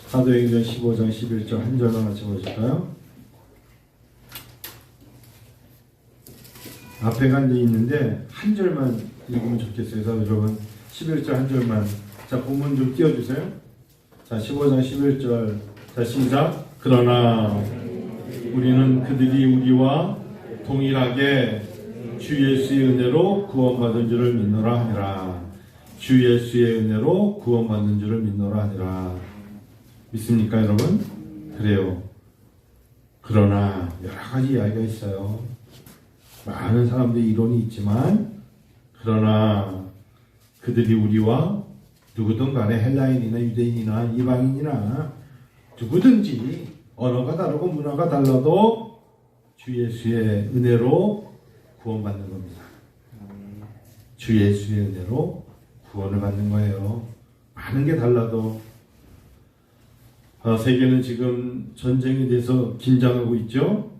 사도행전 15장 11절 한 절만 같이 보실까요? 앞에 간데 있는데 한 절만 읽으면 좋겠어요. 그래서 여러분 11절 한 절만. 자, 본문 좀 띄워주세요. 자, 15장 11절. 자, 시작. 그러나 우리는 그들이 우리와 동일하게 주 예수의 은혜로 구원받은 줄을 믿노라 하니라. 주 예수의 은혜로 구원받는 줄을 믿노라 하니라. 믿습니까, 여러분? 그래요. 그러나 여러 가지 이야기가 있어요. 많은 사람들이 이론이 있지만, 그러나 그들이 우리와 누구든 간에 헬라인이나 유대인이나 이방인이나 누구든지 언어가 다르고 문화가 달라도 주 예수의 은혜로 구원받는 겁니다. 주 예수의 은혜로 구원을 받는 거예요. 많은 게 달라도. 세계는 지금 전쟁에 대해서 긴장하고 있죠.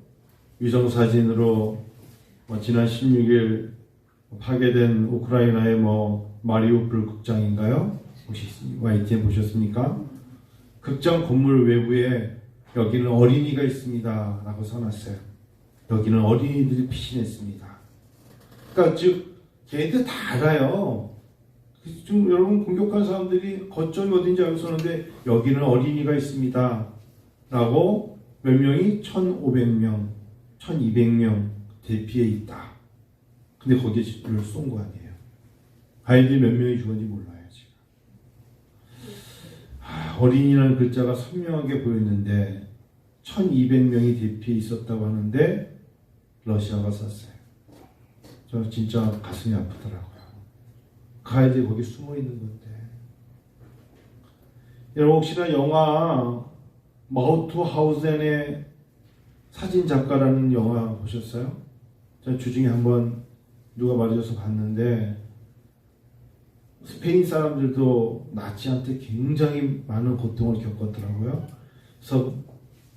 위성사진으로 지난 16일 파괴된 우크라이나의 마리우폴 극장인가요? 혹시 YTN 보셨습니까? 극장 건물 외부에 여기는 어린이가 있습니다 라고 써놨어요. 여기는 어린이들이 피신했습니다. 그러니까 즉 걔네들 다 알아요. 지금 여러분 공격한 사람들이 거점이 어딘지 알고 썼는데 여기는 어린이가 있습니다 라고 몇 명이 1,500명 1,200명 대피해 있다. 근데 거기에 집을 쏜 거 아니에요. 아이들이 몇 명이 죽었는지 몰라요 지금. 어린이라는 글자가 선명하게 보였는데 1,200명이 대피해 있었다고 하는데 러시아가 쐈어요. 저 진짜 가슴이 아프더라고요. 그 아이들이 거기 숨어 있는 건데. 여러분 혹시나 영화 마우트하우젠의 사진작가라는 영화 보셨어요? 전 주중에 한번 누가 말해줘서 봤는데 스페인 사람들도 나치한테 굉장히 많은 고통을 겪었더라고요. 그래서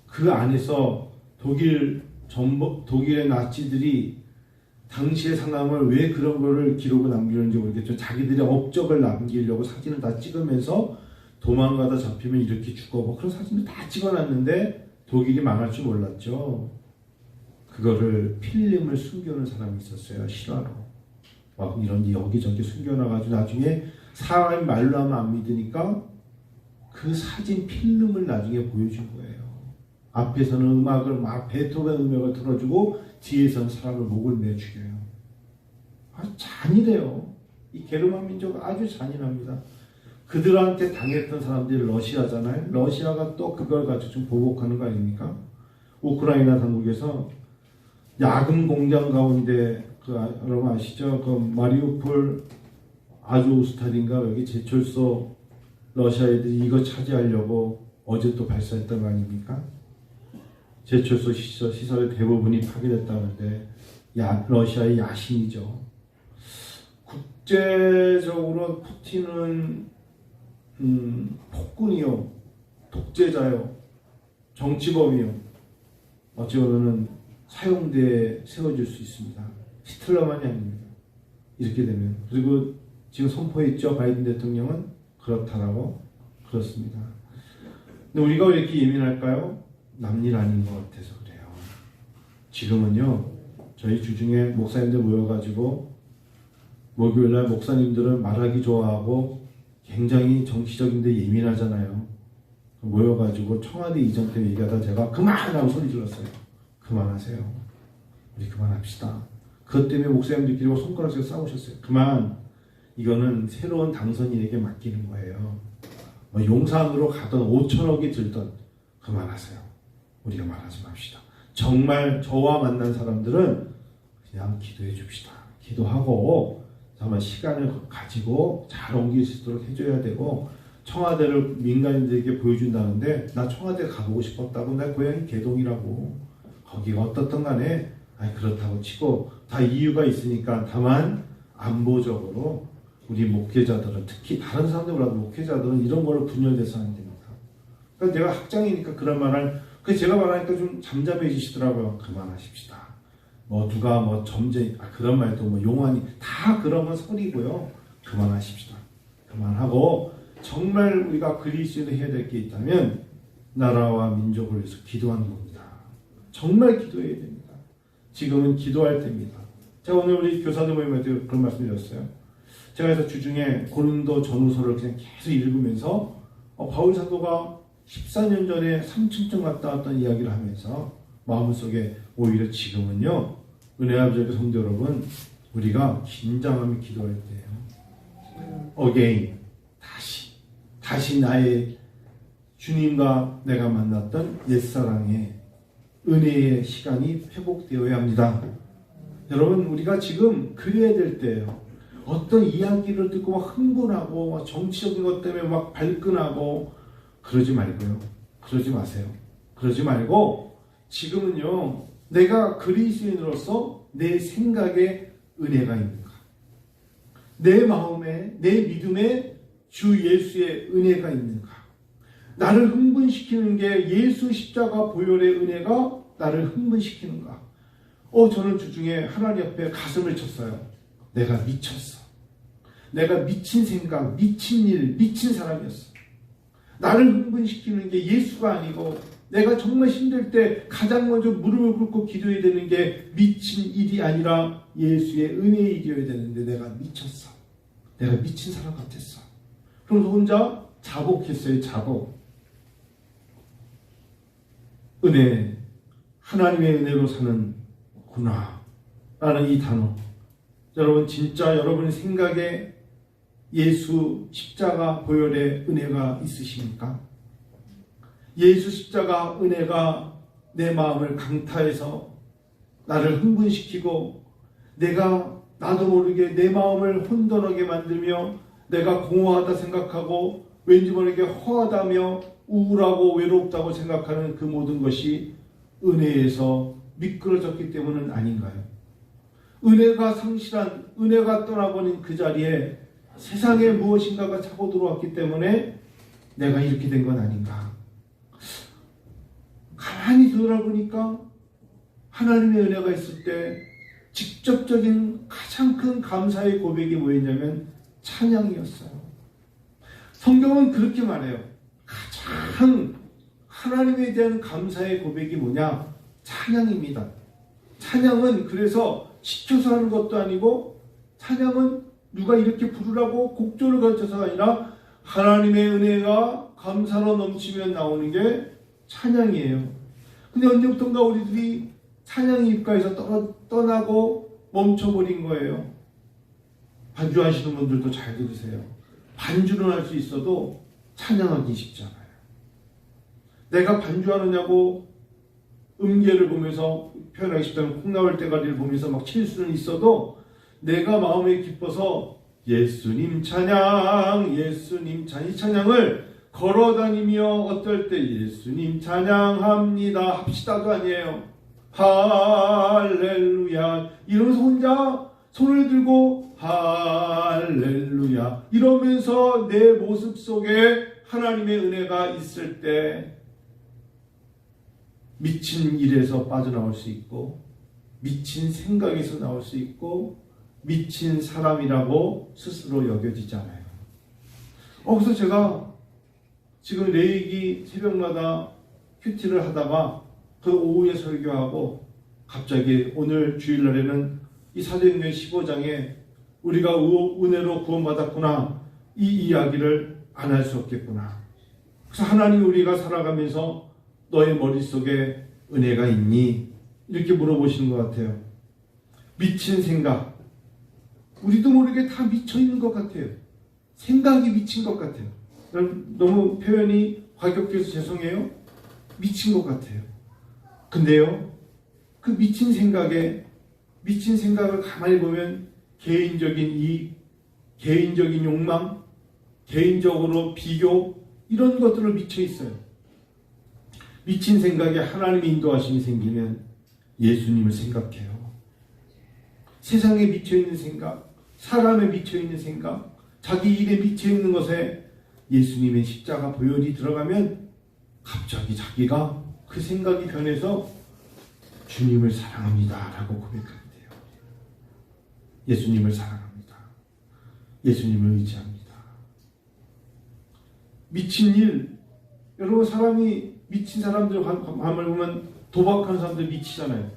그 안에서 독일의 나치들이 당시의 상황을 왜 그런 거를 기록을 남기는지 모르겠죠. 자기들의 업적을 남기려고 사진을 다 찍으면서 도망가다 잡히면 이렇게 죽어 그런 사진을 다 찍어놨는데 독일이 망할 줄 몰랐죠. 그거를 필름을 숨겨놓은 사람이 있었어요. 실화로. 막 이런 여기저기 숨겨놔가지고 나중에 사람이 말로 하면 안 믿으니까 그 사진 필름을 나중에 보여준 거예요. 앞에서는 음악을 막 베토벤 음악을 틀어주고 뒤에서는 사람을 목을 매 죽여요. 아주 잔인해요. 이 게르만 민족 아주 잔인합니다. 그들한테 당했던 사람들이 러시아잖아요. 러시아가 또 그걸 가지고 좀 보복하는 거 아닙니까? 우크라이나 당국에서 야금 공장 가운데 여러분 아시죠? 그 마리우폴 아조우스탈인가 여기 제철소 러시아 애들이 이거 차지하려고 어제 또 발사했던 거 아닙니까? 제철소 시설의 대부분이 파괴됐다는데 러시아의 야심이죠. 국제적으로 푸틴은 폭군이요, 독재자요, 정치범이요. 어찌 보면은 사형대에 세워질 수 있습니다. 히틀러만이 아닙니다. 이렇게 되면. 그리고 지금 선포했죠. 바이든 대통령은 그렇다라고. 그렇습니다. 근데 우리가 왜 이렇게 예민할까요? 남일 아닌 것 같아서 그래요. 지금은요, 저희 주중에 목사님들 모여가지고 목요일날 목사님들은 말하기 좋아하고 굉장히 정치적인데 예민하잖아요. 모여가지고 청와대 이전 때 얘기하다 제가 그만하고 소리 질렀어요. 그만하세요. 우리 그만합시다. 그것 때문에 목사님들끼리 손가락에서 싸우셨어요. 그만. 이거는 새로운 당선인에게 맡기는 거예요. 용산으로 가던 5천억이 들던 그만하세요. 우리가 말하지 맙시다. 정말 저와 만난 사람들은 그냥 기도해 줍시다. 기도하고 정말 시간을 가지고 잘 옮길 수 있도록 해줘야 되고, 청와대를 민간인들에게 보여준다는데 나 청와대 가보고 싶었다고. 나 고향이 개동이라고. 거기가 어떻든 간에 그렇다고 치고 다 이유가 있으니까. 다만 안보적으로 우리 목회자들은, 특히 다른 사람들 몰라도 목회자들은 이런 걸로 분열돼서 안 됩니다. 그러니까 내가 학장이니까 그런 말을, 제가 말하니까 좀 잠잠해지시더라고요. 그만하십시다. 누가 점쟁이, 그런 말도 용안이 다 그런 건 소리고요. 그만하십시다. 그만하고 정말 우리가 그리스도인이 해야 될 게 있다면 나라와 민족을 위해서 기도하는 겁니다. 정말 기도해야 됩니다. 지금은 기도할 때입니다. 제가 오늘 우리 교사들 모임에도 그런 말씀 드렸어요. 제가 그래서 주중에 고린도 전후서를 그냥 계속 읽으면서 바울 사도가 14년 전에 3층쯤 갔다 왔던 이야기를 하면서 마음속에 오히려 지금은요, 은혜 아버지 성도 여러분, 우리가 긴장하며 기도할 때예요. Again, 다시 나의 주님과 내가 만났던 옛사랑의 은혜의 시간이 회복되어야 합니다. 여러분, 우리가 지금 그래야 될 때예요. 어떤 이야기를 듣고 막 흥분하고 막 정치적인 것 때문에 막 발끈하고 그러지 말고요. 그러지 마세요. 그러지 말고 지금은요, 내가 그리스도인으로서 내 생각에 은혜가 있는가, 내 마음에, 내 믿음에 주 예수의 은혜가 있는가, 나를 흥분시키는 게 예수 십자가 보혈의 은혜가 나를 흥분시키는가. 저는 주중에 하나님 앞에 가슴을 쳤어요. 내가 미쳤어. 내가 미친 생각, 미친 일, 미친 사람이었어. 나를 흥분시키는 게 예수가 아니고 내가 정말 힘들 때 가장 먼저 무릎을 꿇고 기도해야 되는 게 미친 일이 아니라 예수의 은혜의 일이어야 되는데 내가 미쳤어. 내가 미친 사람 같았어. 그래서 혼자 자복했어요. 자복. 은혜, 하나님의 은혜로 사는구나 라는 이 단어. 여러분, 진짜 여러분의 생각에 예수 십자가 보혈의 은혜가 있으십니까? 예수 십자가 은혜가 내 마음을 강타해서 나를 흥분시키고 나도 모르게 내 마음을 혼돈하게 만들며 내가 공허하다 생각하고 왠지 모르게 허하다며 우울하고 외롭다고 생각하는 그 모든 것이 은혜에서 미끄러졌기 때문은 아닌가요? 은혜가 상실한, 은혜가 떠나버린 그 자리에 세상에 무엇인가가 차고 들어왔기 때문에 내가 이렇게 된 건 아닌가. 가만히 돌아보니까 하나님의 은혜가 있을 때 직접적인 가장 큰 감사의 고백이 뭐였냐면 찬양이었어요. 성경은 그렇게 말해요. 가장 하나님에 대한 감사의 고백이 뭐냐? 찬양입니다. 찬양은 그래서 시켜서 하는 것도 아니고, 찬양은 누가 이렇게 부르라고 곡조를 가르쳐서가 아니라 하나님의 은혜가 감사로 넘치면 나오는 게 찬양이에요. 근데 언제부턴가 우리들이 찬양이 입가에서 떠나고 멈춰버린 거예요. 반주하시는 분들도 잘 들으세요. 반주는 할 수 있어도 찬양하기 쉽잖아요. 내가 반주하느냐고 음계를 보면서, 표현하기 쉽다면 콩나물 대가리를 보면서 막 칠 수는 있어도 내가 마음에 기뻐서 예수님 찬양, 예수님 찬양, 이 찬양을 걸어다니며 어떨 때 예수님 찬양합니다 합시다도 아니에요. 할렐루야 이러면서 혼자 손을 들고 할렐루야 이러면서 내 모습 속에 하나님의 은혜가 있을 때 미친 일에서 빠져나올 수 있고, 미친 생각에서 나올 수 있고, 미친 사람이라고 스스로 여겨지잖아요. 그래서 제가 지금 레이기 새벽마다 큐티를 하다가 그 오후에 설교하고 갑자기 오늘 주일날에는 이 사도행전 15장에 우리가 은혜로 구원받았구나, 이 이야기를 안 할 수 없겠구나. 그래서 하나님, 우리가 살아가면서 너의 머릿속에 은혜가 있니? 이렇게 물어보시는 것 같아요. 미친 생각, 우리도 모르게 다 미쳐있는 것 같아요. 생각이 미친 것 같아요. 너무 표현이 과격해서 죄송해요. 미친 것 같아요. 근데요, 그 미친 생각을 가만히 보면 개인적인 이익, 개인적인 욕망, 개인적으로 비교, 이런 것들을 미쳐 있어요. 미친 생각에 하나님의 인도하심이 생기면 예수님을 생각해요. 세상에 미쳐있는 생각, 사람에 미쳐있는 생각, 자기 일에 미쳐있는 것에 예수님의 십자가 보혈이 들어가면 갑자기 자기가 그 생각이 변해서 주님을 사랑합니다 라고 고백한대요. 예수님을 사랑합니다. 예수님을 의지합니다. 미친 일. 여러분, 사람이 미친 사람들 가만히 보면 도박하는 사람들 미치잖아요.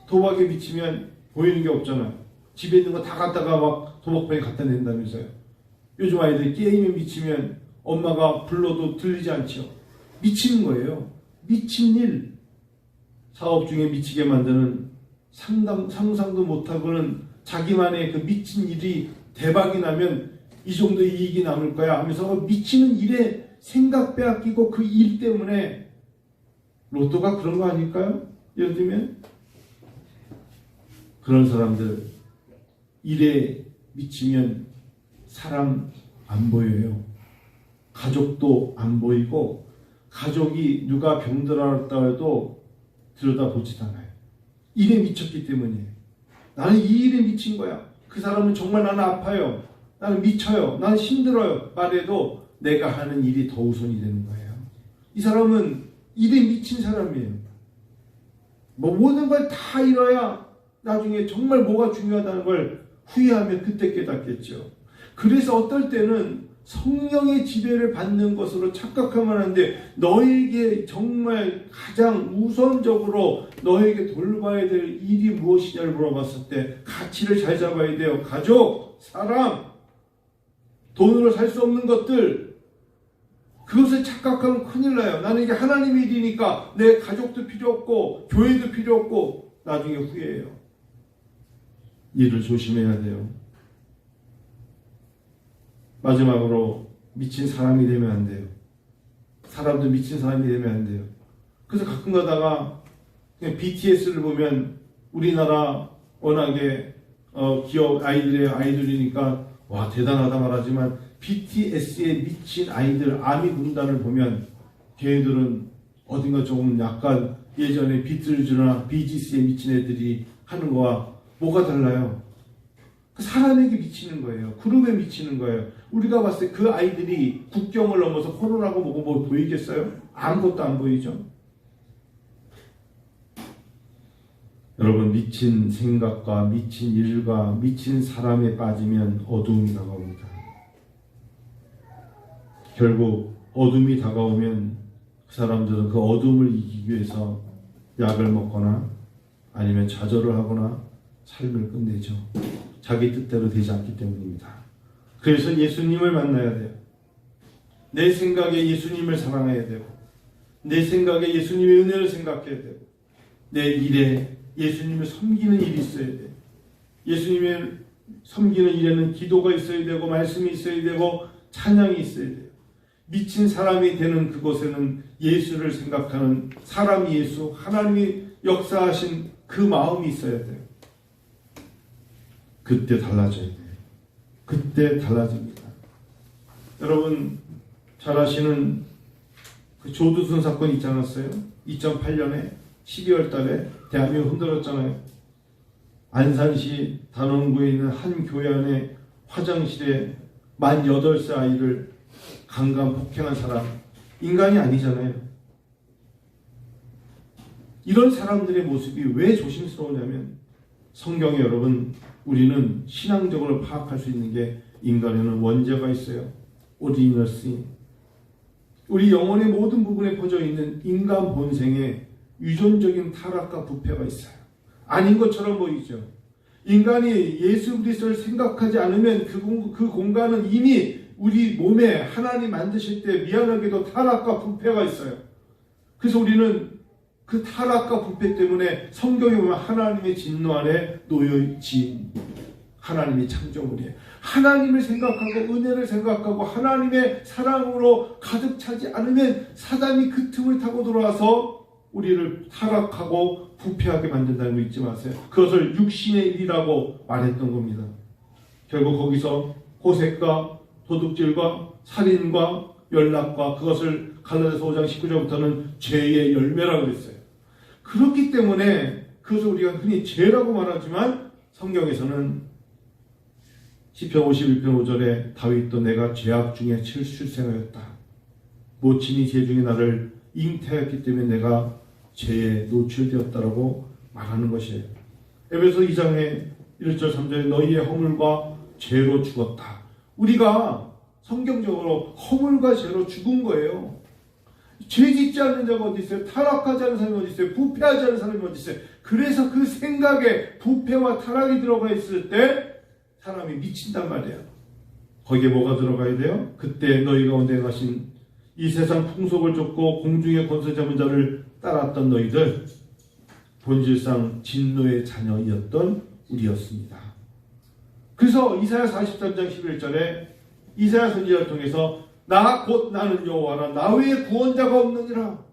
도박에 미치면 보이는 게 없잖아요. 집에 있는 거 다 갖다가 막 도박방에 갖다 낸다면서요. 요즘 아이들이 게임에 미치면 엄마가 불러도 들리지 않죠. 미치는 거예요. 미친 일. 사업 중에 미치게 만드는 상상도 못하고는 자기만의 그 미친 일이 대박이 나면 이 정도 이익이 남을 거야 하면서 미치는 일에 생각 빼앗기고 그 일 때문에 로또가 그런 거 아닐까요? 예를 들면 그런 사람들 일에 미치면 사람 안 보여요. 가족도 안 보이고 가족이 누가 병들었다 해도 들여다보지도 않아요. 일에 미쳤기 때문이에요. 나는 이 일에 미친 거야. 그 사람은 정말 나는 아파요. 나는 미쳐요. 나는 힘들어요. 말해도 내가 하는 일이 더 우선이 되는 거예요. 이 사람은 일에 미친 사람이에요. 뭐 모든 걸 다 잃어야 나중에 정말 뭐가 중요하다는 걸 후회하면 그때 깨닫겠죠. 그래서 어떨 때는 성령의 지배를 받는 것으로 착각하면 하는데 너에게 정말 가장 우선적으로 너에게 돌봐야 될 일이 무엇이냐를 물어봤을 때 가치를 잘 잡아야 돼요. 가족, 사람, 돈으로 살 수 없는 것들, 그것을 착각하면 큰일 나요. 나는 이게 하나님의 일이니까 내 가족도 필요 없고 교회도 필요 없고 나중에 후회해요. 일을 조심해야 돼요. 마지막으로 미친 사람이 되면 안 돼요. 사람도 미친 사람이 되면 안 돼요. 그래서 가끔 가다가 그냥 BTS를 보면 우리나라 워낙에 기업 아이들의 아이돌이니까 와 대단하다 말하지만 BTS에 미친 아이들 아미 군단을 보면 걔네들은 어딘가 조금 약간 예전에 비틀즈나 비지스에 미친 애들이 하는 거와 뭐가 달라요? 사람에게 미치는 거예요. 그룹에 미치는 거예요. 우리가 봤을 때 그 아이들이 국경을 넘어서 코로나고 뭐고 뭐 보이겠어요? 아무것도 안 보이죠. 여러분, 미친 생각과 미친 일과 미친 사람에 빠지면 어두움이 다가옵니다. 결국 어둠이 다가오면 그 사람들은 그 어둠을 이기기 위해서 약을 먹거나 아니면 좌절을 하거나 삶을 끝내죠. 자기 뜻대로 되지 않기 때문입니다. 그래서 예수님을 만나야 돼요. 내 생각에 예수님을 사랑해야 되고 내 생각에 예수님의 은혜를 생각해야 되고 내 일에 예수님을 섬기는 일이 있어야 돼요. 예수님을 섬기는 일에는 기도가 있어야 되고 말씀이 있어야 되고 찬양이 있어야 돼요. 미친 사람이 되는 그곳에는 예수를 생각하는 사람 예수, 하나님이 역사하신 그 마음이 있어야 돼요. 그때 달라져야 돼요. 그때 달라집니다. 여러분 잘 아시는 그 조두순 사건 있지 않았어요? 2008년에 12월 달에 대한민국 흔들었잖아요. 안산시 단원구에 있는 한 교회 안에 화장실에 만 8살 아이를 강간 폭행한 사람, 인간이 아니잖아요. 이런 사람들의 모습이 왜 조심스러우냐면 성경에 여러분 우리는 신앙적으로 파악할 수 있는 게 인간에는 원죄가 있어요. 오리지널 신. 우리 영혼의 모든 부분에 퍼져 있는 인간 본성에 유전적인 타락과 부패가 있어요. 아닌 것처럼 보이죠. 인간이 예수 그리스도를 생각하지 않으면 그 공간은 이미 우리 몸에 하나님 만드실 때 미안하게도 타락과 부패가 있어요. 그래서 우리는 그 타락과 부패 때문에 성경에 보면 하나님의 진노 아래 놓여있지. 하나님의 창조물이에요. 하나님을 생각하고 은혜를 생각하고 하나님의 사랑으로 가득 차지 않으면 사단이 그 틈을 타고 들어와서 우리를 타락하고 부패하게 만든다는 거 잊지 마세요. 그것을 육신의 일이라고 말했던 겁니다. 결국 거기서 호색과 도둑질과 살인과 연락과 그것을 갈라디아서 5장 19절부터는 죄의 열매라고 그랬어요. 그렇기 때문에 그것을 우리가 흔히 죄라고 말하지만 성경에서는 시편 51편 5절에 다윗도 내가 죄악 중에 출생하였다. 모친이 죄 중에 나를 잉태했기 때문에 내가 죄에 노출되었다라고 말하는 것이에요. 에베소 2장의 1절 3절에 너희의 허물과 죄로 죽었다. 우리가 성경적으로 허물과 죄로 죽은 거예요. 죄 짓지 않는 자가 어디 있어요? 타락하지 않는 사람이 어디 있어요? 부패하지 않는 사람이 어디 있어요? 그래서 그 생각에 부패와 타락이 들어가 있을 때 사람이 미친단 말이에요. 거기에 뭐가 들어가야 돼요? 그때 너희 가운데 가신 이 세상 풍속을 쫓고 공중의 권세 잡은 자를 따랐던 너희들, 본질상 진노의 자녀이었던 우리였습니다. 그래서 이사야 43장 11절에 이사야 선지자를 통해서 나 곧 나는 여호와라, 나 외에 구원자가 없느니라,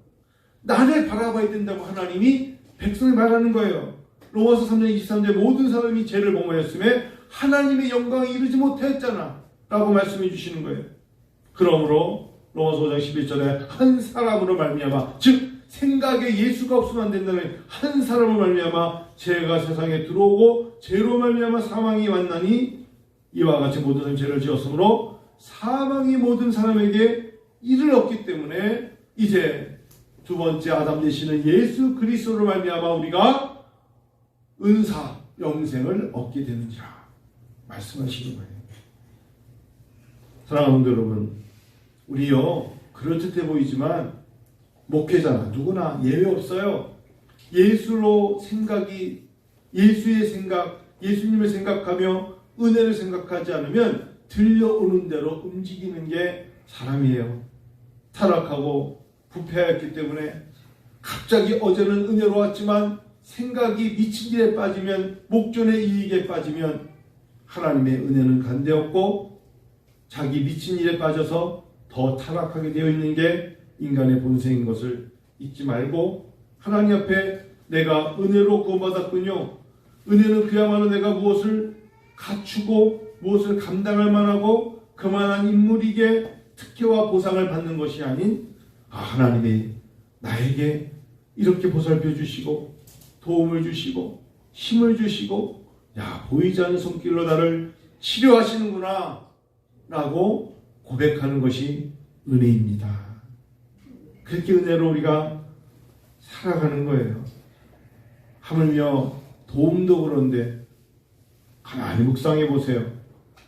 나를 바라봐야 된다고 하나님이 백성이 말하는 거예요. 로마서 3장 23절에 모든 사람이 죄를 범하였음에 하나님의 영광에 이르지 못하였잖아 라고 말씀해 주시는 거예요. 그러므로 로마서 5장 11절에 한 사람으로 말미암아, 즉 생각에 예수가 없으면 안 된다는 한 사람으로 말미암아 죄가 세상에 들어오고 죄로 말미암아 사망이 왔나니 이와 같이 모든 사람이 죄를 지었으므로 사망이 모든 사람에게 이르렀기 때문에 이제 두 번째 아담 되시는 예수 그리스도로 말미암아 우리가 은사 영생을 얻게 되는지라 말씀하시는 거예요. 사랑하는 성도 여러분, 우리요 그럴듯해 보이지만 목회자나 누구나 예외 없어요. 예수로 생각이, 예수의 생각, 예수님을 생각하며 은혜를 생각하지 않으면 들려오는 대로 움직이는 게 사람이에요. 타락하고 부패하였기 때문에 갑자기 어제는 은혜로 왔지만 생각이 미친 길에 빠지면, 목전의 이익에 빠지면 하나님의 은혜는 간대없고 자기 미친 일에 빠져서 더 타락하게 되어 있는 게 인간의 본성인 것을 잊지 말고 하나님 앞에 내가 은혜로 구원받았군요. 은혜는 그야말로 내가 무엇을 갖추고 무엇을 감당할 만하고 그만한 인물에게 특혜와 보상을 받는 것이 아닌, 하나님이 나에게 이렇게 보살펴 주시고 도움을 주시고 힘을 주시고 보이지 않는 손길로 나를 치료하시는구나 라고 고백하는 것이 은혜입니다. 그렇게 은혜로 우리가 살아가는 거예요. 하물며 도움도 그런데 가만히 묵상해 보세요.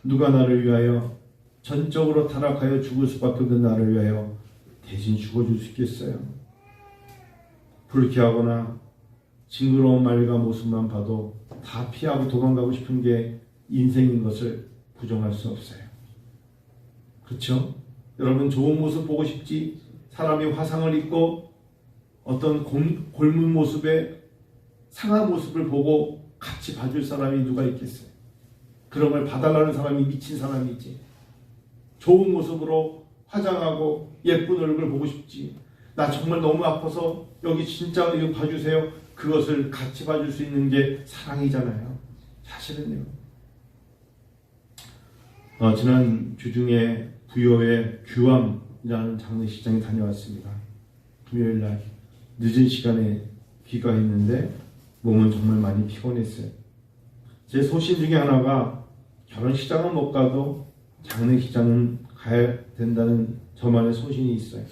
누가 나를 위하여 전적으로 타락하여 죽을 수밖에 없는 나를 위하여 대신 죽어줄 수 있겠어요? 불쾌하거나 징그러운 말과 모습만 봐도 다 피하고 도망가고 싶은 게 인생인 것을 부정할 수 없어요. 그렇죠? 여러분 좋은 모습 보고 싶지? 사람이 화상을 입고 어떤 골문 모습에 상한 모습을 보고 같이 봐줄 사람이 누가 있겠어요? 그런 걸 봐달라는 사람이 미친 사람이지. 좋은 모습으로 화장하고 예쁜 얼굴 보고 싶지. 나 정말 너무 아파서 여기 진짜 이거 봐주세요. 그것을 같이 봐줄 수 있는 게 사랑이잖아요. 사실은요. 지난 주중에 부여의 규암이라는 장례식장에 다녀왔습니다. 금요일날 늦은 시간에 귀가했는데 몸은 정말 많이 피곤했어요. 제 소신 중에 하나가 결혼식장은 못 가도 장례식장은 가야 된다는 저만의 소신이 있어요.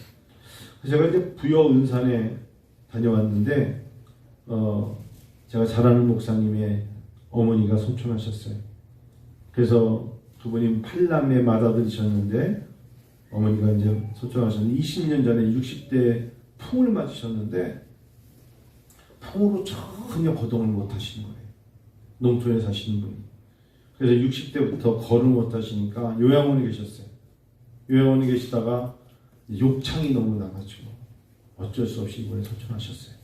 그래서 제가 이제 부여 은산에 다녀왔는데 제가 잘 아는 목사님의 어머니가 소천하셨어요. 그래서 두 분이 8남매 맏아들이셨는데 어머니가 이제 소천하셨는데 20년 전에 60대 풍을 맞으셨는데 풍으로 전혀 거동을 못 하시는 거예요. 농촌에 사시는 분이. 그래서 60대부터 걸을 못 하시니까 요양원에 계셨어요. 요양원에 계시다가 욕창이 너무 나가지고 어쩔 수 없이 이번에 소천하셨어요.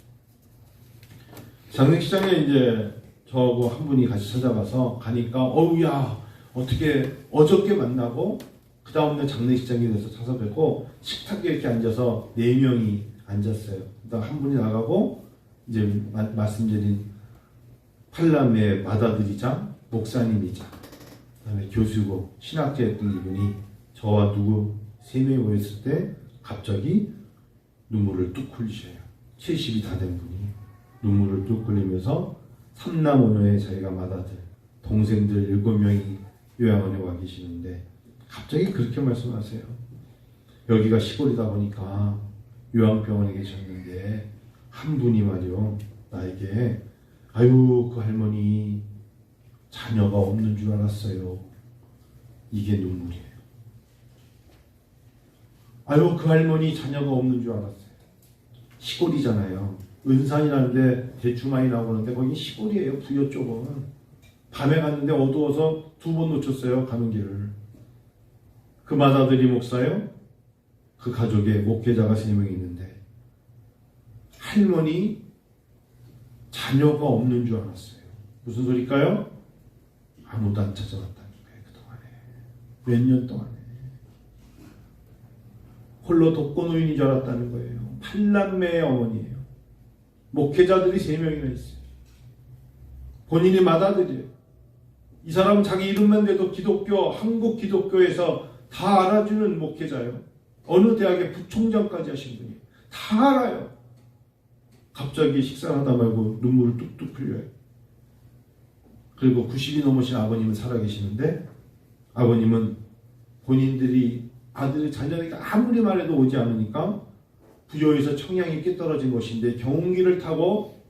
장례식장에 이제 저하고 한 분이 같이 찾아가서 가니까 어우야 어떻게 어저께 만나고 그 다음날 장례식장에 대해서 찾아뵙고 식탁에 이렇게 앉아서 4명이 앉았어요. 그다음 한 분이 나가고 이제 말씀드린 8남매 맏아들이자 목사님이자 그다음에 교수고 신학자였던 이분이 저와 누구 3명이 모였을 때 갑자기 눈물을 뚝 흘리셔요. 70이 다 된 분이 눈물을 뚝 흘리면서 3남 5녀의 자기가 맏아들 동생들 7명이 요양원에 와 계시는데 갑자기 그렇게 말씀하세요. 여기가 시골이다 보니까 요양병원에 계셨는데 한 분이 말이요 나에게 아유 그 할머니 자녀가 없는 줄 알았어요. 이게 눈물이에요. 아유, 그 할머니 자녀가 없는 줄 알았어요. 시골이잖아요. 은산이라는데 대추 많이 나오는데 거기 시골이에요. 부여 쪽은. 밤에 갔는데 어두워서 2번 놓쳤어요. 가는 길을. 그 맏아들이 목사요. 그 가족에 목회자가 3명 있는데 할머니 자녀가 없는 줄 알았어요. 무슨 소리일까요? 아무도 안 찾아왔다는 거예요. 그동안에. 몇 년 동안에. 홀로 독거노인인 줄 알았다는 거예요. 8남매의 어머니예요. 목회자들이 3명이나 있어요. 본인이 맏아들이에요. 이 사람은 자기 이름만 대도 기독교, 한국 기독교에서 다 알아주는 목회자예요. 어느 대학의 부총장까지 하신 분이에요. 다 알아요. 갑자기 식사를 하다 말고 눈물을 뚝뚝 흘려요. 그리고 90이 넘으신 아버님은 살아계시는데 아버님은 본인들이 아들의 자녀에게 아무리 말해도 오지 않으니까 부여에서 청양이 깨떨어진 곳인데 경운기를 타고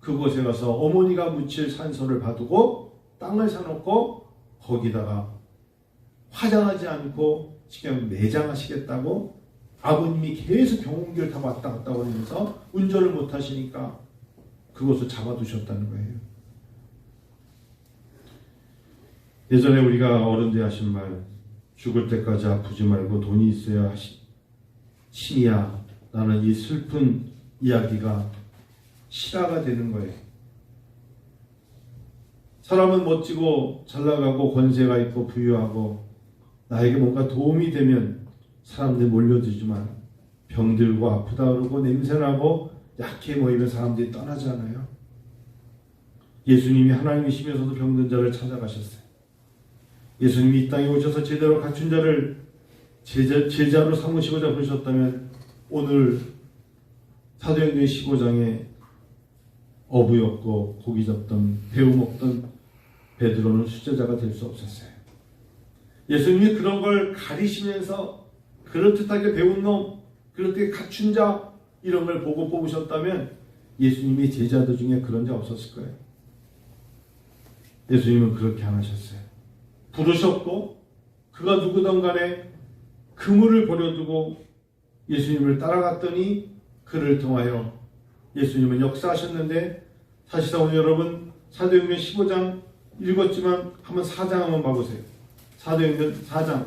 그곳에 가서 어머니가 묻힐 산소를 봐두고 땅을 사놓고 거기다가 화장하지 않고 지금 매장하시겠다고 아버님이 계속 경운기를 타고 왔다 갔다 하면서 운전을 못 하시니까 그곳을 잡아두셨다는 거예요. 예전에 우리가 어른들이 하신 말, 죽을 때까지 아프지 말고 돈이 있어야 신이야 라는 이 슬픈 이야기가 실화가 되는 거예요. 사람은 멋지고 잘나가고 권세가 있고 부유하고 나에게 뭔가 도움이 되면 사람들이 몰려들지만 병들고 아프다 그러고 냄새나고 약해 보이면 사람들이 떠나지 않아요. 예수님이 하나님이시면서도 병든 자를 찾아가셨어요. 예수님이 이 땅에 오셔서 제대로 갖춘 자를 제자로 삼으시고자 그러셨다면 오늘 사도행전 15장에 어부였고 고기 잡던 배우 먹던 베드로는 수제자가 될 수 없었어요. 예수님이 그런 걸 가리시면서 그럴듯하게 배운 놈, 그럴듯하게 갖춘 자 이런 걸 보고 뽑으셨다면 예수님이 제자들 중에 그런 자 없었을 거예요. 예수님은 그렇게 안 하셨어요. 부르셨고 그가 누구든 간에 그물을 버려두고 예수님을 따라갔더니 그를 통하여 예수님은 역사하셨는데 사실상 오늘 여러분 사도행전 15장 읽었지만 한번 4장 한번 봐보세요. 사도행전 4장.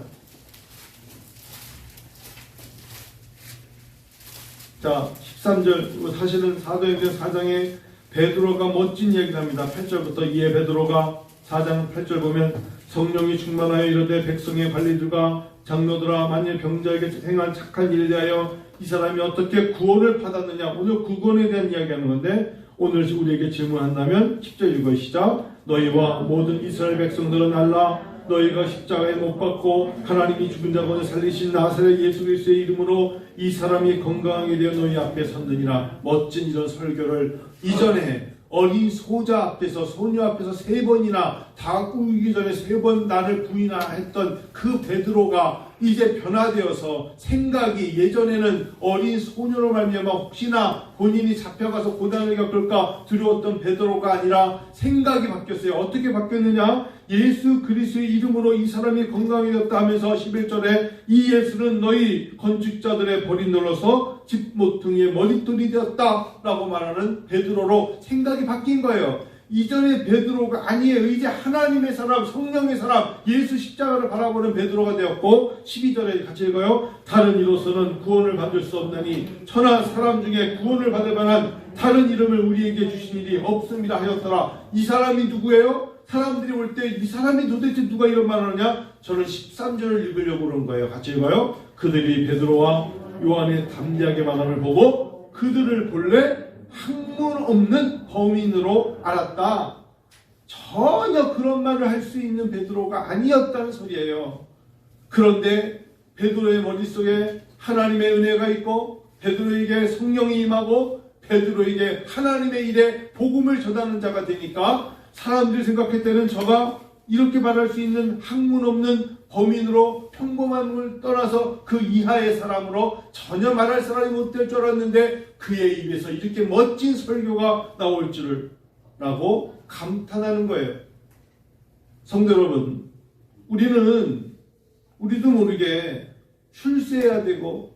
자 13절 사실은 사도행전 4장에 베드로가 멋진 얘기를 합니다. 8절부터 이에 베드로가 4장 8절 보면 성령이 충만하여 이르되 백성의 관리들과 장로들아 만일 병자에게 행한 착한 일에 대하여 이 사람이 어떻게 구원을 받았느냐. 오늘 구원에 대한 이야기하는 건데 오늘 우리에게 질문한다면 10절 읽어 시작. 너희와 모든 이스라엘 백성들은 알라. 너희가 십자가에 못 박고 하나님이 죽은 자 가운데 살리신 나사렛 예수 그리스도의 이름으로 이 사람이 건강하게 되어 너희 앞에 섰느니라. 멋진 이런 설교를 이전에 어린 소자 앞에서 소녀 앞에서 3번이나 다 꾸기 전에 3번 나를 부인하라 했던 그 베드로가 이제 변화되어서 생각이 예전에는 어린 소녀로 말미암아 혹시나 본인이 잡혀가서 고난을 겪을까 두려웠던 베드로가 아니라 생각이 바뀌었어요. 어떻게 바뀌었느냐? 예수 그리스도의 이름으로 이 사람이 건강해졌다 하면서 11절에 이 예수는 너희 건축자들의 버린 널러서 집 모퉁이의 머릿돌이 되었다 라고 말하는 베드로로 생각이 바뀐 거예요. 이전에 베드로가 아니에요. 이제 하나님의 사람, 성령의 사람, 예수 십자가를 바라보는 베드로가 되었고 12절에 같이 읽어요. 다른 이로서는 구원을 받을 수 없나니 천하 사람 중에 구원을 받을 만한 다른 이름을 우리에게 주신 일이 없습니다 하였더라. 이 사람이 누구예요? 사람들이 올 때 이 사람이 도대체 누가 이런 말을 하냐? 저는 13절을 읽으려고 그런 거예요. 같이 읽어요. 그들이 베드로와 요한의 담대하게 말함을 보고 그들을 본래 학문 없는 범인으로 알았다. 전혀 그런 말을 할 수 있는 베드로가 아니었다는 소리예요. 그런데 베드로의 머릿속에 하나님의 은혜가 있고 베드로에게 성령이 임하고 베드로에게 하나님의 일에 복음을 전하는 자가 되니까 사람들이 생각할 때는 저가 이렇게 말할 수 있는 학문 없는 범인으로 평범함을 떠나서 그 이하의 사람으로 전혀 말할 사람이 못 될 줄 알았는데 그의 입에서 이렇게 멋진 설교가 나올 줄을 라고 감탄하는 거예요. 성도 여러분, 우리도 모르게 출세해야 되고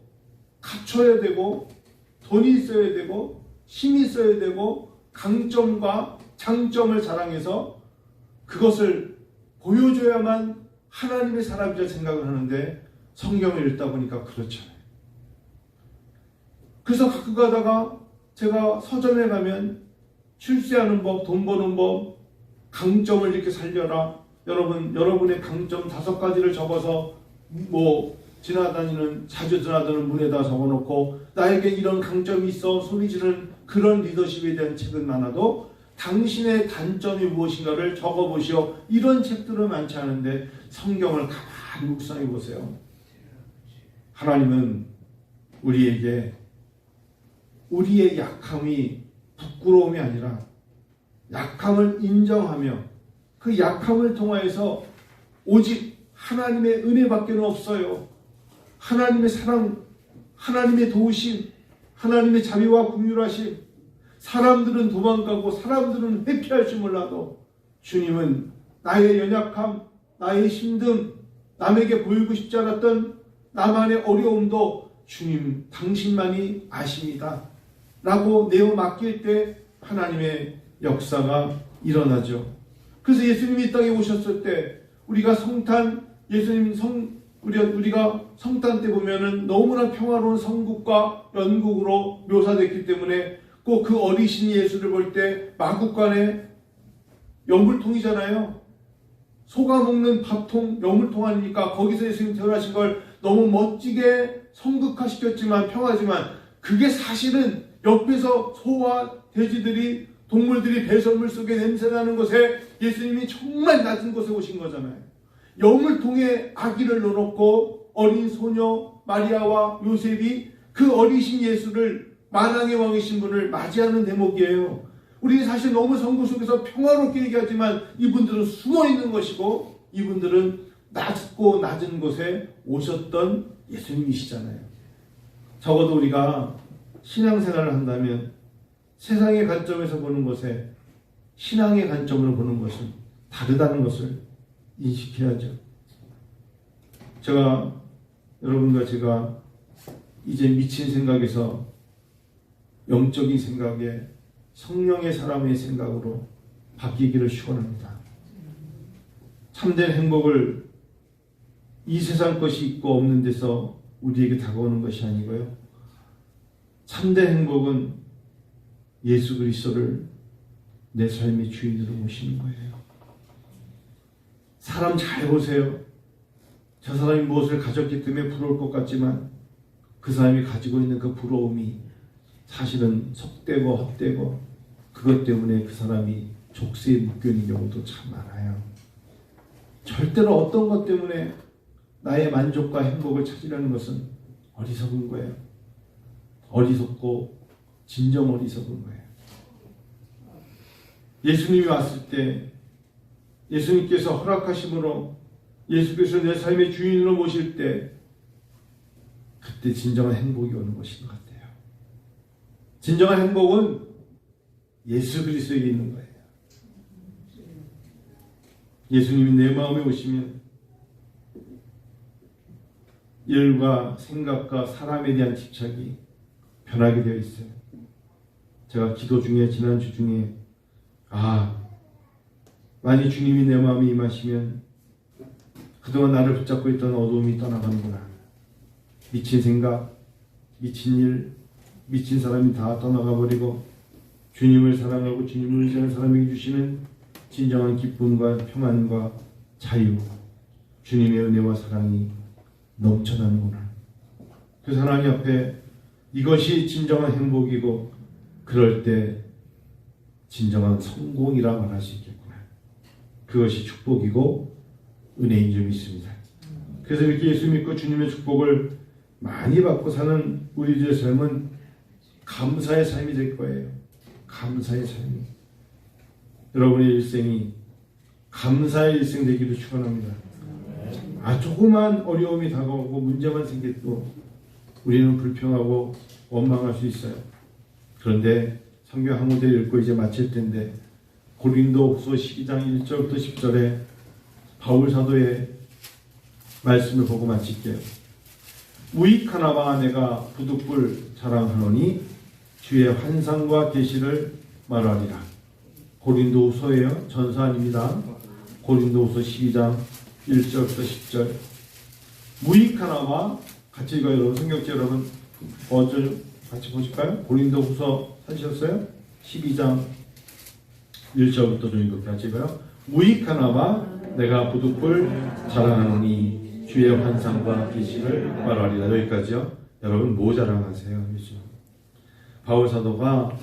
갖춰야 되고 돈이 있어야 되고 힘이 있어야 되고 강점과 장점을 자랑해서 그것을 보여줘야만 하나님의 사람이라 생각을 하는데 성경을 읽다 보니까 그렇잖아요. 그래서 가끔 가다가 제가 서점에 가면 출세하는 법, 돈 버는 법, 강점을 이렇게 살려라. 여러분의 강점 5가지를 적어서 자주 지나다니는 문에다 적어놓고 나에게 이런 강점이 있어 소리 지르는 그런 리더십에 대한 책은 많아도 당신의 단점이 무엇인가를 적어보시오. 이런 책들은 많지 않은데 성경을 가만히 묵상해 보세요. 하나님은 우리에게 우리의 약함이 부끄러움이 아니라 약함을 인정하며 그 약함을 통하여서 오직 하나님의 은혜밖에 없어요. 하나님의 사랑, 하나님의 도우심, 하나님의 자비와 긍휼하심. 사람들은 도망가고 사람들은 회피할 줄 몰라도 주님은 나의 연약함, 나의 힘듦, 남에게 보이고 싶지 않았던 나만의 어려움도 주님 당신만이 아십니다 라고 내어 맡길 때 하나님의 역사가 일어나죠. 그래서 예수님이 이 땅에 오셨을 때 우리가 우리가 성탄 때 보면은 너무나 평화로운 성국과 연국으로 묘사됐기 때문에 꼭 그 어리신 예수를 볼 때 마구간에 여물통이잖아요. 소가 먹는 밥통, 여물통 아니니까 거기서 예수님 태어나신 걸 너무 멋지게 성극화시켰지만 평화지만 그게 사실은 옆에서 소와 돼지들이 동물들이 배설물 속에 냄새나는 곳에 예수님이 정말 낮은 곳에 오신 거잖아요. 여물통에 아기를 넣어놓고 어린 소녀 마리아와 요셉이 그 어리신 예수를 만왕의 왕이신 분을 맞이하는 대목이에요. 우리 사실 너무 성구 속에서 평화롭게 얘기하지만 이분들은 숨어있는 것이고 이분들은 낮고 낮은 곳에 오셨던 예수님이시잖아요. 적어도 우리가 신앙생활을 한다면 세상의 관점에서 보는 것에 신앙의 관점으로 보는 것은 다르다는 것을 인식해야죠. 여러분과 제가 이제 미친 생각에서 영적인 생각에 성령의 사람의 생각으로 바뀌기를 축원합니다. 참된 행복을 이 세상 것이 있고 없는 데서 우리에게 다가오는 것이 아니고요. 참된 행복은 예수 그리스도를 내 삶의 주인으로 모시는 거예요. 사람 잘 보세요. 저 사람이 무엇을 가졌기 때문에 부러울 것 같지만 그 사람이 가지고 있는 그 부러움이 사실은 속되고 헛되고 그것 때문에 그 사람이 족쇄에 묶여있는 경우도 참 많아요. 절대로 어떤 것 때문에 나의 만족과 행복을 찾으려는 것은 어리석은 거예요. 어리석고 진정 어리석은 거예요. 예수님이 왔을 때 예수님께서 허락하심으로 예수께서 내 삶의 주인으로 모실 때 그때 진정한 행복이 오는 것인 것 같아요. 진정한 행복은 예수 그리스도에 있는 거예요. 예수님이 내 마음에 오시면 일과 생각과 사람에 대한 집착이 변하게 되어 있어요. 제가 기도 중에 지난주 중에 만약 주님이 내 마음에 임하시면 그동안 나를 붙잡고 있던 어두움이 떠나가는구나. 미친 생각, 미친 일, 미친 사람이 다 떠나가 버리고 주님을 사랑하고 주님을 의지하는 사람에게 주시는 진정한 기쁨과 평안과 자유, 주님의 은혜와 사랑이 넘쳐나는구나. 그 하나님 앞에 이것이 진정한 행복이고 그럴 때 진정한 성공이라 말할 수 있겠구나. 그것이 축복이고 은혜인 줄 믿습니다. 그래서 이렇게 예수 믿고 주님의 축복을 많이 받고 사는 우리들의 삶은 감사의 삶이 될 거예요. 감사의 삶이. 여러분의 일생이 감사의 일생 되기를 축원합니다. 조그만 어려움이 다가오고 문제만 생겨도 우리는 불평하고 원망할 수 있어요. 그런데 성경 한 문제 읽고 이제 마칠 텐데 고린도후서 12장 1절부터 10절에 바울 사도의 말씀을 보고 마칠게요. 무익하나마 내가 부득불 자랑하노니 주의 환상과 계시를 말하리라. 고린도후서예요. 전서 아닙니다. 고린도후서 12장 1절부터 10절. 무익하나마 같이 읽어요. 여러분 성경책 여러분 어절 같이 보실까요? 고린도후서 찾으셨어요? 12장 1절부터 좀 읽을게요. 같이 읽어요. 무익하나마 내가 부득불 자랑하노니 주의 환상과 계시를 말하리라. 여기까지요. 여러분 뭐 자랑하세요? 요즘 바울 사도가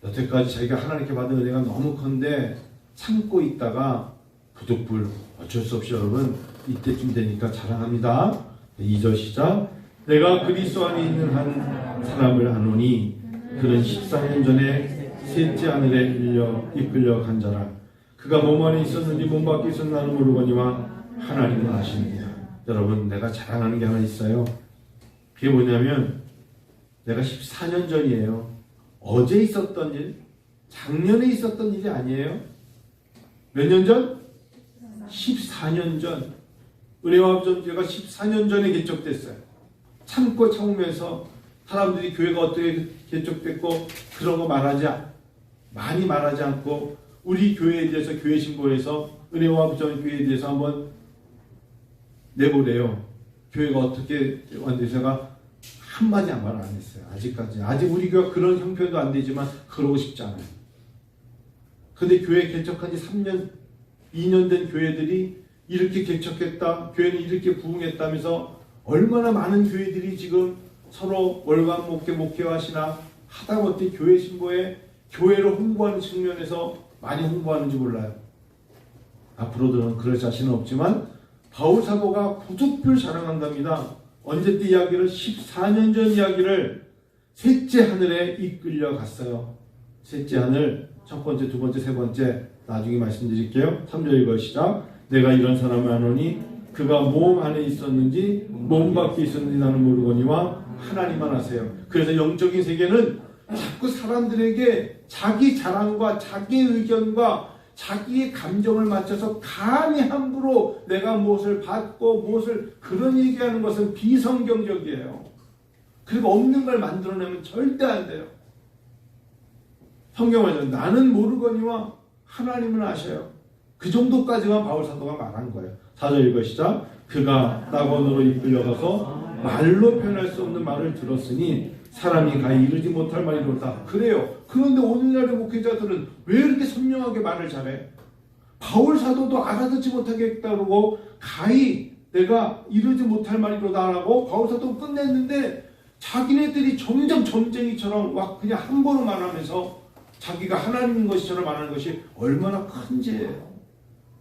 여태까지 자기가 하나님께 받은 은혜가 너무 큰데 참고 있다가 부득불 어쩔 수 없이 여러분 이때쯤 되니까 자랑합니다. 2절 시작. 내가 그리스도 안에 있는 한 사람을 아노니 그는 14년 전에 셋째 하늘에 이끌려 간 자라. 그가 몸 안에 있었는지 몸 밖에 있었는지 나는 모르거니와 하나님은 아십니다. 여러분 내가 자랑하는 게 하나 있어요. 그게 뭐냐면 내가 14년 전이에요. 어제 있었던 일, 작년에 있었던 일이 아니에요. 몇 년 전? 14년 전. 은혜와 점제가 14년 전에 개척됐어요. 참고 참으면서 사람들이 교회가 어떻게 개척됐고 그런 거 많이 말하지 않고 우리 교회에 대해서 교회 신보에서 은혜와 점제 교회에 대해서 한번 내보래요. 교회가 어떻게 완전히가 한마디 말 안 했어요. 아직까지. 아직 우리 교회가 그런 형편도 안 되지만 그러고 싶지 않아요. 근데 교회 개척한 지 3년, 2년 된 교회들이 이렇게 개척했다, 교회는 이렇게 부흥했다면서 얼마나 많은 교회들이 지금 서로 월간 목회하시나 하다못해 교회 신보에 교회를 홍보하는 측면에서 많이 홍보하는지 몰라요. 앞으로는 그럴 자신은 없지만 바울 사도가 부득불 자랑한답니다. 언제 때 이야기를 14년 전 이야기를 셋째 하늘에 이끌려 갔어요. 셋째 하늘 첫 번째, 두 번째, 세 번째 나중에 말씀드릴게요. 3절 읽어 시작. 내가 이런 사람을 아노니 그가 몸 안에 있었는지 몸 밖에 있었는지 나는 모르거니와 하나님만 아세요. 그래서 영적인 세계는 자꾸 사람들에게 자기 자랑과 자기 의견과 자기의 감정을 맞춰서 감히 함부로 내가 무엇을 받고 무엇을 그런 얘기하는 것은 비성경적이에요. 그리고 없는 걸 만들어내면 절대 안 돼요. 성경은 나는 모르거니와 하나님은 아셔요. 그 정도까지만 바울 사도가 말한 거예요. 4절 읽으시자. 그가 낙원으로 이끌려가서 말로 표현할 수 없는 말을 들었으니 사람이 가히 이르지 못할 말이로다. 그래요. 그런데 오늘날의 목회자들은 왜 이렇게 선명하게 말을 잘해? 바울 사도도 알아듣지 못하게 했다고 가히 내가 이르지 못할 말이로다라고 바울 사도 끝냈는데 자기네들이 점점 점쟁이처럼 막 그냥 한 번으로 말하면서 자기가 하나님인 것처럼 말하는 것이 얼마나 큰 죄예요.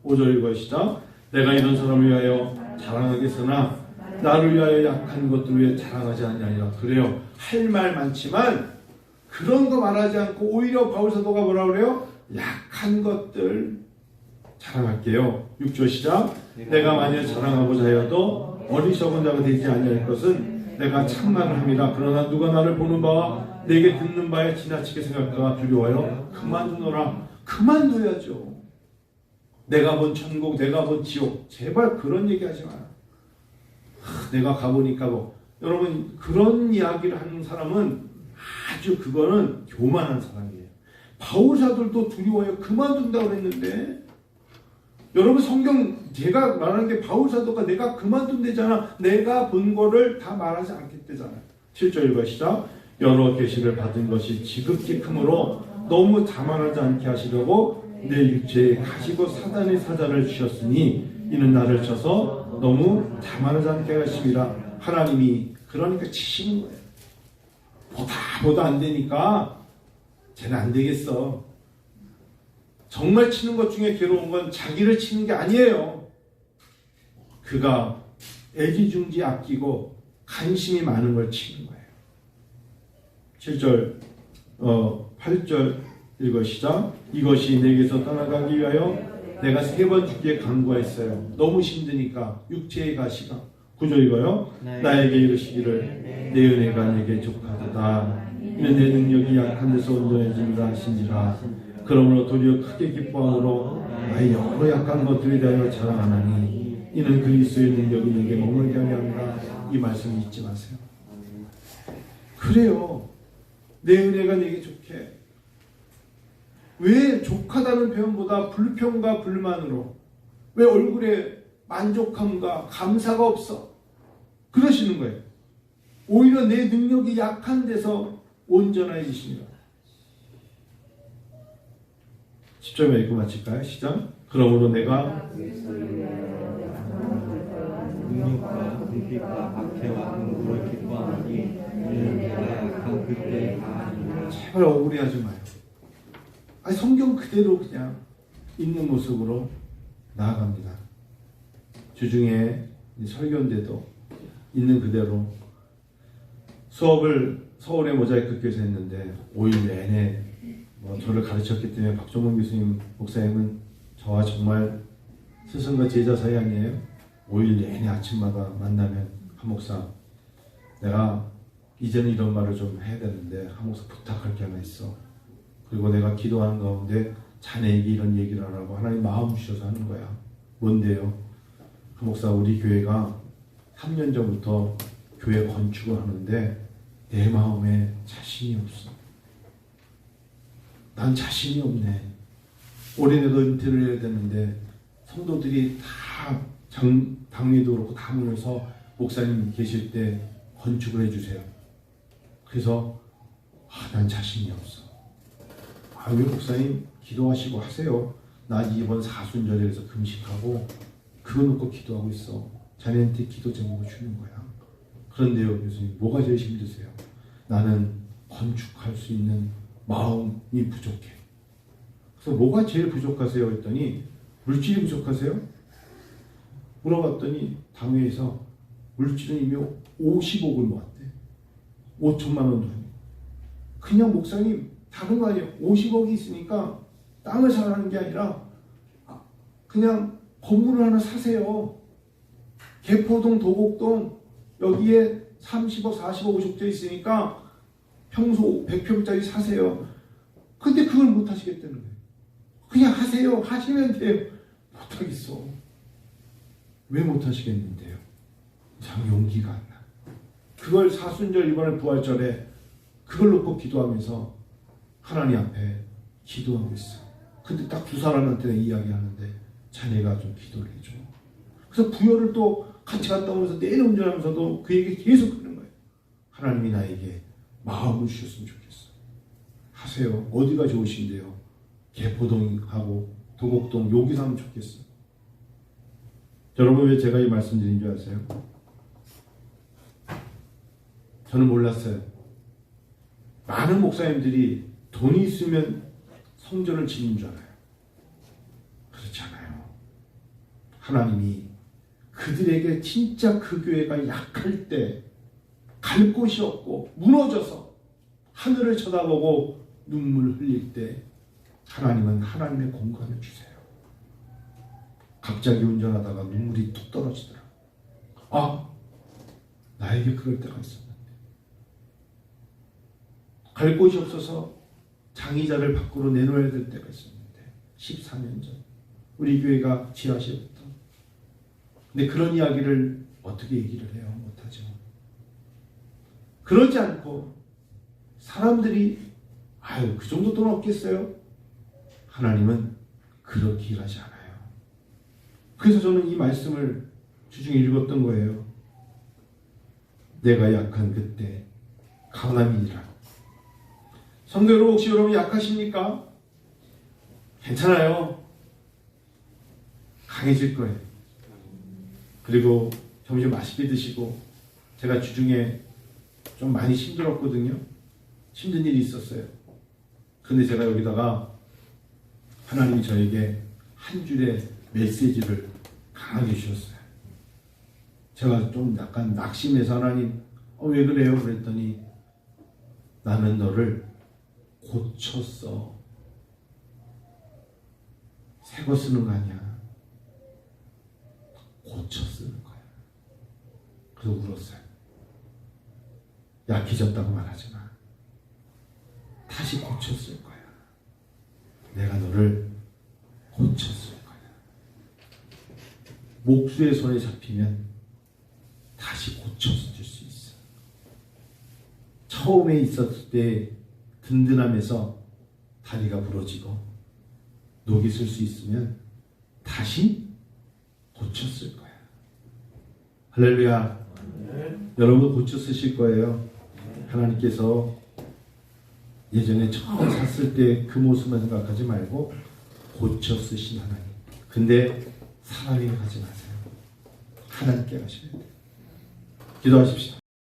5절 읽으시자. 내가 이런 사람을 위하여 자랑하겠으나 나를 위하여 약한 것들 위해 자랑하지 아니하리라. 그래요. 할 말 많지만 그런 거 말하지 않고 오히려 바울 사도가 뭐라 그래요? 약한 것들 자랑할게요. 6절 시작. 내가 만일 자랑하고자 하여도 어리석은 자가 되지 아니할 것은 내가 참말을 합니다. 그러나 누가 나를 보는 바와 내게 듣는 바에 지나치게 생각하가 두려워요. 그만두노라. 그만둬야죠. 내가 본 천국, 내가 본 지옥. 제발 그런 얘기 하지 마요. 내가 가보니까 여러분 그런 이야기를 하는 사람은 아주 그거는 교만한 사람이에요. 바울 사도도 두려워요. 그만둔다고 했는데 여러분 성경 제가 말하는 게 바울 사도가 내가 그만둔대잖아. 내가 본 거를 다 말하지 않겠대잖아요. 7절 읽으시자. 여러 계시를 받은 것이 지극히 크므로 너무 자만하지 않게 하시려고 내 육체에 가시고 사단의 사자를 주셨으니 이는 나를 쳐서 너무 자만하지 않게 하심이라. 하나님이 그러니까 치시는 거예요. 보다 안 되니까 쟤는 안 되겠어. 정말 치는 것 중에 괴로운 건 자기를 치는 게 아니에요. 그가 애지중지 아끼고 관심이 많은 걸 치는 거예요. 7절 8절 읽으시자. 이것이 내게서 떠나가기 위하여 내가 3번 주기에 간구했어요. 너무 힘드니까 육체의 가시가. 9절 읽어요. 나에게 이르시기를 내 은혜가 내게 족하도다. 이는 내 능력이 약한 데서 온전해진다 하신지라. 그러므로 도리어 크게 기뻐함으로 나의 여러 약한 것들에 대하여 자랑하나니 이는 그리스도의 능력이 내게 머물게 하려 합니다. 이 말씀 잊지 마세요. 그래요. 내 은혜가 내게 좋게. 왜 족하다는 표현보다 불평과 불만으로, 왜 얼굴에 만족함과 감사가 없어? 그러시는 거예요. 오히려 내 능력이 약한 데서 온전해지십니다. 10절만 읽고 마칠까요? 시작. 그러므로 내가 능력과 불빛과 박해와 흥분을 기뻐하니 이는 내가 약한 그때에 강하니라. 제발 억울해하지 마요. 아니, 성경 그대로 그냥 있는 모습으로 나아갑니다. 주중에 설교인데도 있는 그대로 수업을 서울의 모자이크 교회에서 했는데 5일 내내 저를 가르쳤기 때문에 박종문 교수님 목사님은 저와 정말 스승과 제자 사이 아니에요? 5일 내내 아침마다 만나면 한 목사, 내가 이제는 이런 말을 좀 해야 되는데 한 목사 부탁할 게 하나 있어. 그리고 내가 기도하는 가운데 자네에게 이런 얘기를 하라고 하나님 마음 주셔서 하는 거야. 뭔데요? 한 목사, 우리 교회가 3년 전부터 교회 건축을 하는데 내 마음에 자신이 없어. 난 자신이 없네. 올해 내가 은퇴를 해야 되는데 성도들이 다 당리도 그렇고 다 모여서 목사님 계실 때 건축을 해주세요. 그래서 난 자신이 없어. 왜 목사님 기도하시고 하세요. 나 이번 사순절에서 금식하고 그거 놓고 기도하고 있어. 자네한테 기도 제목을 주는 거야. 그런데요 교수님, 뭐가 제일 힘드세요? 나는 건축할 수 있는 마음이 부족해. 그래서 뭐가 제일 부족하세요? 했더니 물질이 부족하세요? 물어봤더니 당회에서 물질은 이미 50억을 모았대. 5천만 원도 아니고. 그냥 목사님 다른 거 아니에요. 50억이 있으니까 땅을 사라는 게 아니라 그냥 건물을 하나 사세요. 개포동, 도곡동 여기에 30억, 40억, 50억 있으니까 평소 100평짜리 사세요. 근데 그걸 못 하시겠다는 거예요. 그냥 하세요. 하시면 돼요. 못 하겠어. 왜 못 하시겠는데요? 참 용기가 안 나. 그걸 사순절 이번에 부활절에 그걸 놓고 기도하면서 하나님 앞에 기도하고 있어. 근데 딱 두 사람한테 이야기하는데 자네가 좀 기도를 해줘. 그래서 부여를 또 같이 갔다 오면서 내일 운전하면서도 그 얘기 계속 하는 거예요. 하나님이 나에게 마음을 주셨으면 좋겠어. 하세요. 어디가 좋으신데요? 개포동하고 도곡동 여기서 하면 좋겠어. 여러분, 왜 제가 이 말씀 드린 줄 아세요? 저는 몰랐어요. 많은 목사님들이 돈이 있으면 성전을 짓는 줄 알아요. 그렇지 않아요. 하나님이 그들에게 진짜 그 교회가 약할 때, 갈 곳이 없고 무너져서 하늘을 쳐다보고 눈물을 흘릴 때 하나님은 하나님의 공간을 주세요. 갑자기 운전하다가 눈물이 뚝 떨어지더라. 나에게 그럴 때가 있었는데. 갈 곳이 없어서 장의자를 밖으로 내놓아야 될 때가 있었는데 14년 전 우리 교회가 지하실부터. 근데 그런 이야기를 어떻게 얘기를 해요? 못하죠. 그러지 않고 사람들이 그 정도 돈 없겠어요? 하나님은 그렇게 일하지 않아요. 그래서 저는 이 말씀을 주중에 읽었던 거예요. 내가 약한 그때 강함이니라. 성도 여러분, 혹시 여러분 약하십니까? 괜찮아요. 강해질 거예요. 그리고 점심 맛있게 드시고, 제가 주중에 좀 많이 힘들었거든요. 힘든 일이 있었어요. 근데 제가 여기다가 하나님이 저에게 한 줄의 메시지를 강하게 주셨어요. 제가 좀 약간 낙심해서 하나님, 왜 그래요? 그랬더니 나는 너를 고쳤어. 새 거 쓰는 거 아니야. 고쳐 쓰는 거야. 그래서 울었어요. 약해졌다고 말하지 마. 다시 고쳤을 거야. 내가 너를 고쳤을 거야. 목수의 손에 잡히면 다시 고쳐줄 수 있어. 처음에 있었을 때 든든함에서 다리가 부러지고 녹이 쓸 수 있으면 다시 고쳤을 거야. 할렐루야. 여러분 고쳐 쓰실 거예요. 하나님께서 예전에 처음 샀을 때 그 모습만 생각하지 말고 고쳐 쓰신 하나님. 근데 사람이 하지 마세요. 하나님께 하셔야 돼요. 기도하십시오.